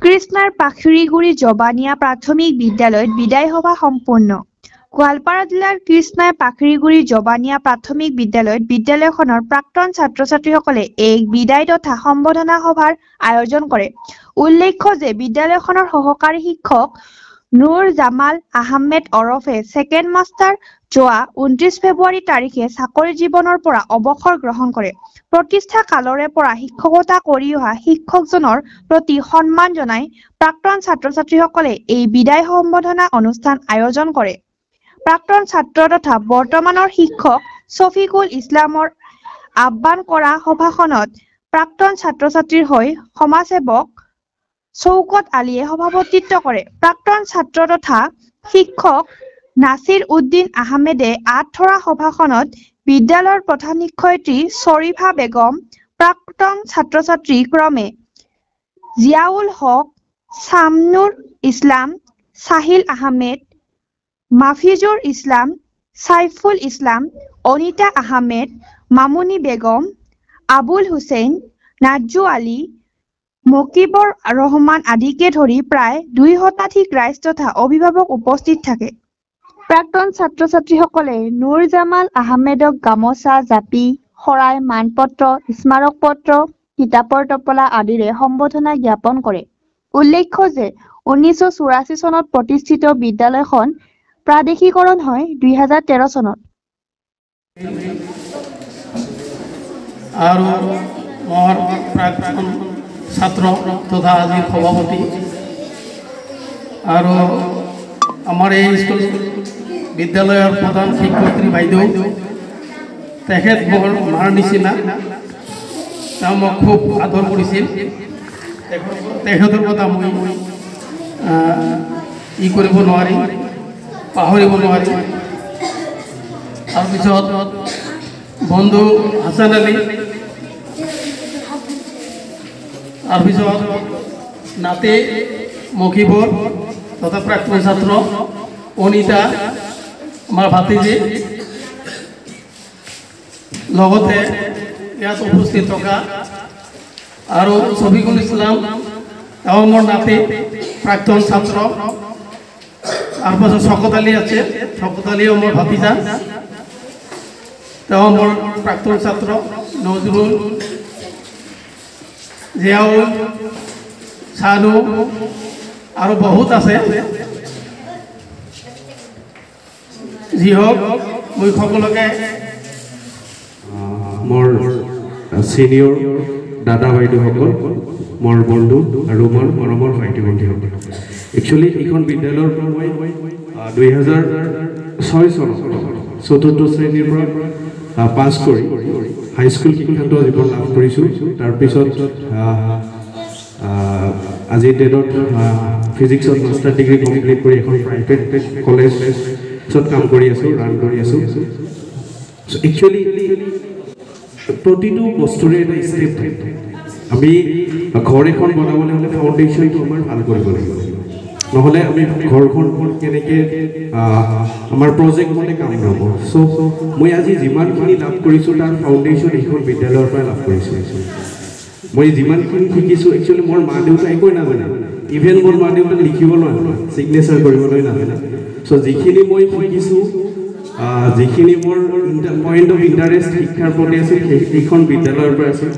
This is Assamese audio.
কৃষ্ণাৰ পাখিৰিগুৰি জবানিয়া প্ৰাথমিক বিদ্যালয়ত বিদায় সভা সম্পূৰ্ণ। গোৱালপাৰা জিলাৰ কৃষ্ণাৰ পাখিৰিগুৰি জবানিয়া প্ৰাথমিক বিদ্যালয়ত বিদ্যালয়খনৰ প্ৰাক্তন ছাত্ৰ-ছাত্ৰীসকলে এক বিদায় তথা সম্বৰ্ধনা সভাৰ আয়োজন কৰে। উল্লেখ্য যে বিদ্যালয়খনৰ সহকাৰী শিক্ষক নুৰ জামাল আহমেদ ওৰফে ছেকেণ্ড মাষ্টাৰ যোৱা 29 ফেব্ৰুৱাৰী তাৰিখে চাকৰি জীৱনৰ পৰা অৱসৰ গ্ৰহণ কৰে। প্ৰতিষ্ঠা কালৰে পৰা শিক্ষকতা কৰি অহা শিক্ষকজনৰ প্ৰতি সন্মান জনাই প্ৰাক্তন ছাত্ৰ-ছাত্ৰীসকলে এই বিদায় সম্বৰ্ধনা অনুষ্ঠান আয়োজন কৰে। প্ৰাক্তন ছাত্ৰ তথা বৰ্তমানৰ শিক্ষক শফিকুল ইছলামৰ আহ্বান কৰা সভাখনত প্ৰাক্তন ছাত্ৰ-ছাত্ৰীৰ হৈ সমাজসেৱক চৌকত আলীয়ে সভাপতিত্ব কৰে। প্ৰাক্তন ছাত্ৰ তথা শিক্ষক নাছিৰ উদ্দিন আহমেদে আঁত ধৰা সভাখনত বিদ্যালয়ৰ প্ৰধান শিক্ষয়িত্ৰী শ্বৰীফা বেগম, প্ৰাক্তন ছাত্ৰ-ছাত্ৰী ক্ৰমে জিয়াউল হক, শামনুৰ ইছলাম, সাহিল আহমেদ, মাফিজুৰ ইছলাম, সাইফুল ইছলাম, অনিতা আহমেদ, মামুনি বেগম, আবুল হুছেইন, নাজু আলী, মকিবৰ ৰহমান আদিকে ধৰি প্ৰায় 2 শতাধিক ৰাইজ তথা অভিভাৱক উপস্থিত থাকে। প্ৰাক্তন ছাত্ৰ-ছাত্ৰীসকলে নুৰ জামাল আহমেদক গামোচা, জাপি, শৰাই, মানপত্ৰ, স্মাৰক পত্ৰ, কিতাপৰ টপলা আদিৰে সম্বৰ্ধনা জ্ঞাপন কৰে। উল্লেখ্য যে 1984 চনত প্ৰতিষ্ঠিত বিদ্যালয়খন প্ৰাদেশিকৰণ হয় 2013 চনত। আৰু মোৰ প্ৰাক্তন ছাত্ৰ তথা আজিৰ সভাপতি আৰু আমাৰ এই স্কুল বিদ্যালয়ৰ প্ৰধান শিক্ষয়িত্ৰী বাইদেউ, তেখেত মোৰ মাৰ নিচিনা, তেওঁ মোক খুব আদৰ কৰিছিল। তেখেতৰ কথা মই কৰিব নোৱাৰিম, পাহৰিব নোৱাৰিম। তাৰপিছত বন্ধু হাছান আলী, তাৰপিছত নাতে মকিবৰ তথা প্ৰাক্তন ছাত্ৰ অনিতা, আমাৰ ভাতিজী, লগতে ইয়াত উপস্থিত থকা আৰু শফিকুল ইছলাম, তেওঁ মোৰ নাতি, প্ৰাক্তন ছাত্ৰ। তাৰপাছত শকত আলী আছে, শকত আলীও মোৰ ভাতিজা, তেওঁ মোৰ প্ৰাক্তন ছাত্ৰ। নজৰুল, জিয়াউল, চানু আৰু বহুত আছে। যি হওক, মই সকলোকে মোৰ ছিনিয়ৰ দাদা বাইদেউসকল, মোৰ বন্ধু আৰু মোৰ মৰমৰ ভাইটি ভণ্টিসকল, একচুৱেলি এইখন বিদ্যালয়ৰ পৰা মই 2006 চনত 4ৰ্থ শ্ৰেণীৰ পৰা পাছ কৰি হাইস্কুল শিক্ষান্ত জীৱন লাভ কৰিছোঁ। তাৰপিছত আজিৰ ডেটত ফিজিক্সত মাষ্টাৰ ডিগ্ৰী কমপ্লিট কৰি এখন প্ৰাইভেট কলেজত কাম কৰি আছোঁ, ৰান কৰি আছোঁ। একচুৱেলি প্ৰতিটো বস্তুৰে এটা ষ্টেপ থাকে। আমি ঘৰ এখন বনাবলৈ হ'লে ফাউণ্ডেশ্যনটো আমাৰ ভাল কৰিব লাগিব, নহ'লে আমি ঘৰখন কেনেকৈ আমাৰ প্ৰজেক্ট মতে কাম নহ'ব। চ' মই আজি যিমানখিনি লাভ কৰিছোঁ তাৰ ফাউণ্ডেশ্যন এইখন বিদ্যালয়ৰ পৰাই লাভ কৰিছোঁ। মই যিমানখিনি শিকিছোঁ, একচুৱেলি মোৰ মা দেউতা একোৱে নাজানে, ইভেন মোৰ মা দেউতা লিখিবলৈ নাজানে, ছিগনেচাৰ কৰিবলৈ নাজানে। চ' যিখিনি মই শিকিছোঁ, যিখিনি মোৰ পইণ্ট অফ ইণ্টাৰেষ্ট শিক্ষাৰ প্ৰতি আছিল, সেইখন বিদ্যালয়ৰ পৰা আছিল।